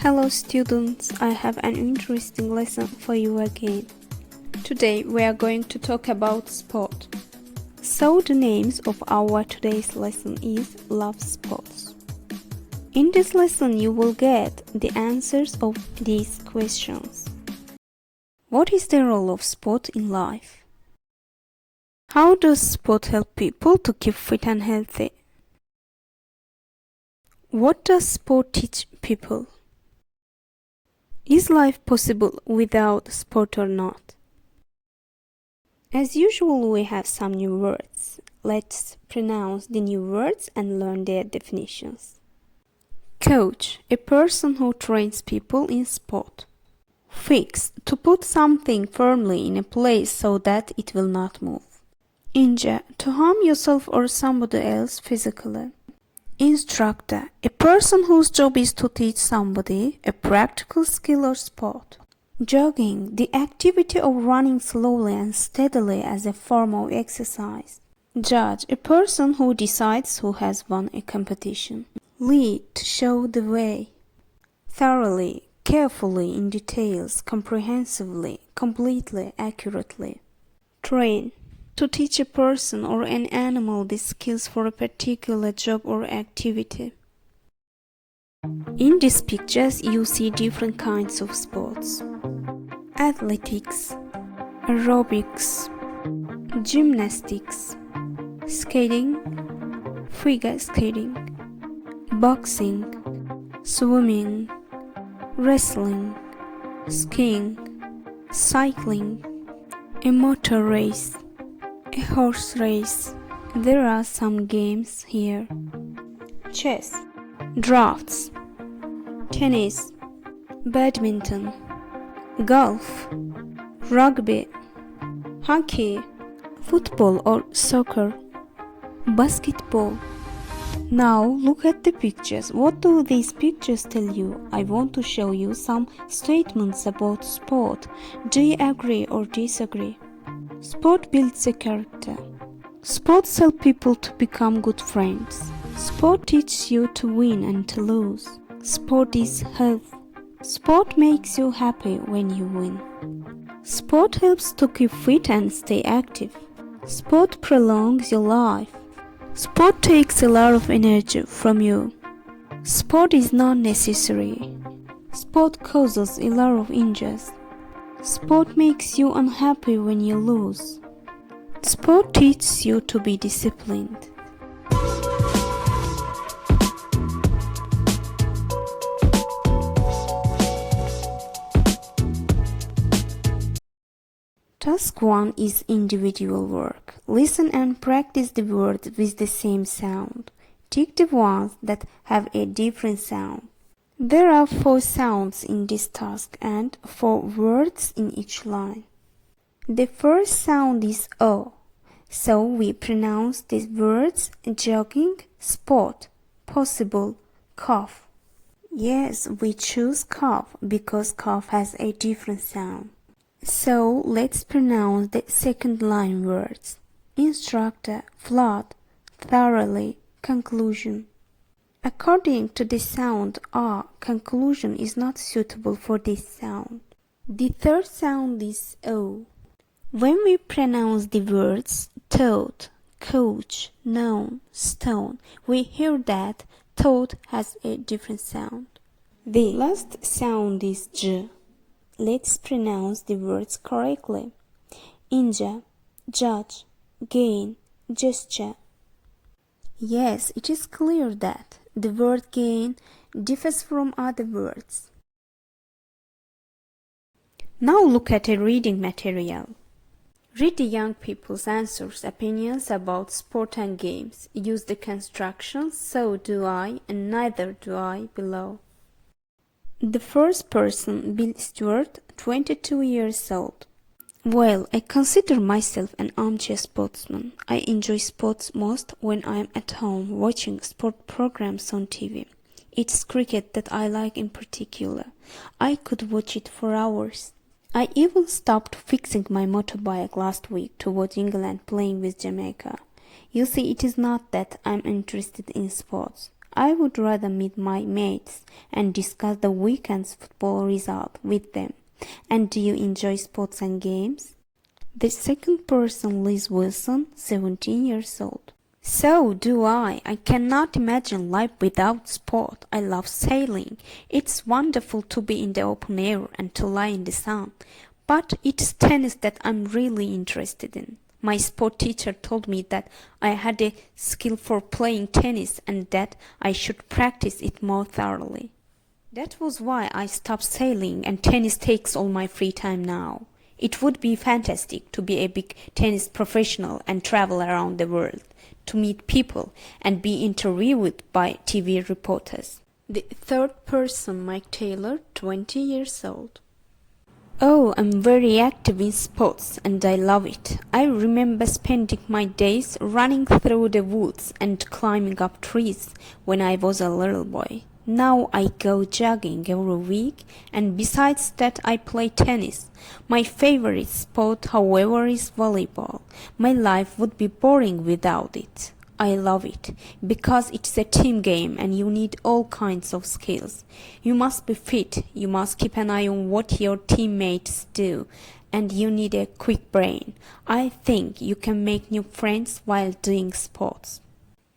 Hello students, I have an interesting lesson for you again. Today we are going to talk about sport. So the names of our today's lesson is Love Sports. In this lesson you will get the answers of these questions. What is the role of sport in life? How does sport help people to keep fit and healthy? What does sport teach people? Is life possible without sport or not? As usual, we have some new words. Let's pronounce the new words and learn their definitions. Coach, a person who trains people in sport. Fix, to put something firmly in a place so that it will not move. Injure, to harm yourself or somebody else physically. Instructor, a person whose job is to teach somebody a practical skill or sport. Jogging, the activity of running slowly and steadily as a form of exercise. Judge, a person who decides who has won a competition. Lead, to show the way. Thoroughly, carefully, in details, comprehensively, completely, accurately. Train, to teach a person or an animal the skills for a particular job or activity. In these pictures you see different kinds of sports. Athletics, aerobics, gymnastics, skating, figure skating, boxing, swimming, wrestling, skiing, cycling, a motor race, a horse race. There are some games here. Chess, drafts, tennis, badminton, golf, rugby, hockey, football or soccer, basketball. Now look at the pictures. What do these pictures tell you? I want to show you some statements about sport. Do you agree or disagree? Sport builds a character. Sports help people to become good friends. Sport teaches you to win and to lose. Sport is health. Sport makes you happy when you win. Sport helps to keep fit and stay active. Sport prolongs your life. Sport takes a lot of energy from you. Sport is not necessary. Sport causes a lot of injuries. Sport makes you unhappy when you lose. Sport teaches you to be disciplined. Task 1 is individual work. Listen and practice the words with the same sound. Tick the ones that have a different sound. There are 4 sounds in this task and 4 words in each line. The first sound is O, so we pronounce these words jogging, sport, possible, cough. Yes, we choose cough because cough has a different sound. So let's pronounce the second line words. Instructor, flood, thoroughly, conclusion. According to the sound R, conclusion is not suitable for this sound. The third sound is O. When we pronounce the words toad, coach, noun, stone, we hear that toad has a different sound. The last sound is J. Let's pronounce the words correctly. Injure, judge, gain, gesture. Yes, it is clear that the word gain differs from other words. Now look at a reading material. Read the young people's answers, opinions about sport and games. Use the constructions so do I and neither do I below. The first person, Bill Stewart, 22 years old. Well, I consider myself an armchair sportsman. I enjoy sports most when I am at home watching sport programs on TV. It's cricket that I like in particular. I could watch it for hours. I even stopped fixing my motorbike last week to watch England playing with Jamaica. You see, it is not that I'm interested in sports. I would rather meet my mates and discuss the weekend's football result with them. And do you enjoy sports and games? The second person, Liz Wilson, 17 years old. So do I. I cannot imagine life without sport. I love sailing. It's wonderful to be in the open air and to lie in the sun. But it's tennis that I'm really interested in. My sport teacher told me that I had a skill for playing tennis and that I should practice it more thoroughly. That was why I stopped sailing and tennis takes all my free time now. It would be fantastic to be a big tennis professional and travel around the world, to meet people and be interviewed by TV reporters. The third person, Mike Taylor, 20 years old. Oh, I'm very active in sports and I love it. I remember spending my days running through the woods and climbing up trees when I was a little boy. Now I go jogging every week, and besides that I play tennis. My favorite sport, however, is volleyball. My life would be boring without it. I love it because it's a team game and you need all kinds of skills. You must be fit, you must keep an eye on what your teammates do, and you need a quick brain. I think you can make new friends while doing sports.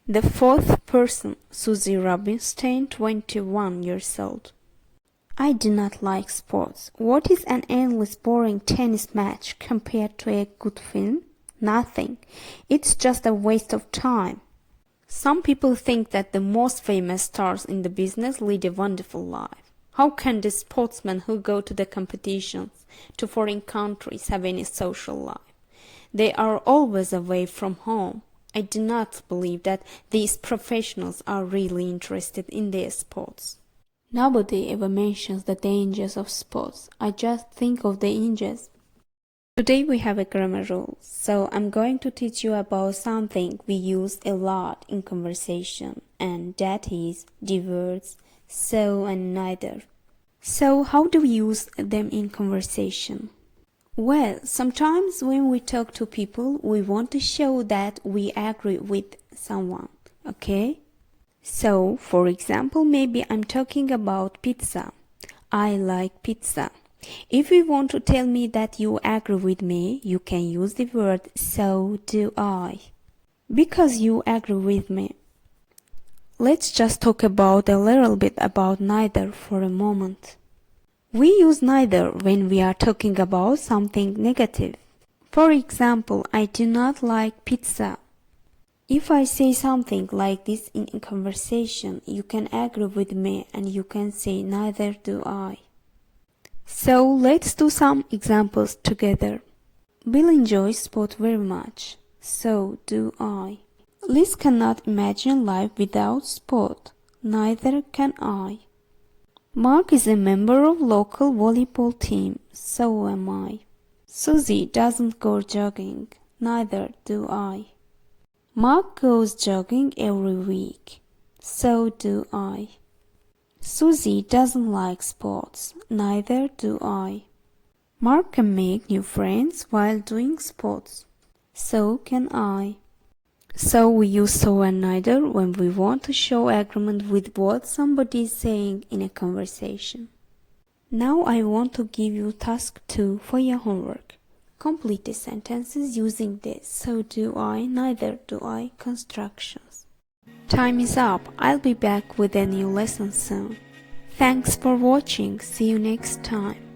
The fourth person, Susie Rubinstein, 21 years old. I do not like sports. What is an endless boring tennis match compared to a good film? Nothing. It's just a waste of time. Some people think that the most famous stars in the business lead a wonderful life. How can the sportsmen who go to the competitions to foreign countries have any social life? They are always away from home. I do not believe that these professionals are really interested in their sports. Nobody ever mentions the dangers of sports. I just think of the injuries. Today we have a grammar rule, so I'm going to teach you about something we use a lot in conversation, and that is the words so and neither. So how do we use them in conversation? Well, sometimes when we talk to people, we want to show that we agree with someone, okay? So, for example, maybe I'm talking about pizza. I like pizza. If you want to tell me that you agree with me, you can use the word so do I. Because you agree with me. Let's just talk about a little bit about neither for a moment. We use neither when we are talking about something negative. For example, I do not like pizza. If I say something like this in a conversation, you can agree with me and you can say neither do I. So let's do some examples together. Bill enjoys sport very much. So do I. Liz cannot imagine life without sport. Neither can I. Mark is a member of local volleyball team. So am I. Susie doesn't go jogging. Neither do I. Mark goes jogging every week. So do I. Susie doesn't like sports. Neither do I. Mark can make new friends while doing sports. So can I. So we use so and neither when we want to show agreement with what somebody is saying in a conversation. Now I want to give you task 2 for your homework. Complete the sentences using the so do I, neither do I constructions. Time is up. I'll be back with a new lesson soon. Thanks for watching. See you next time.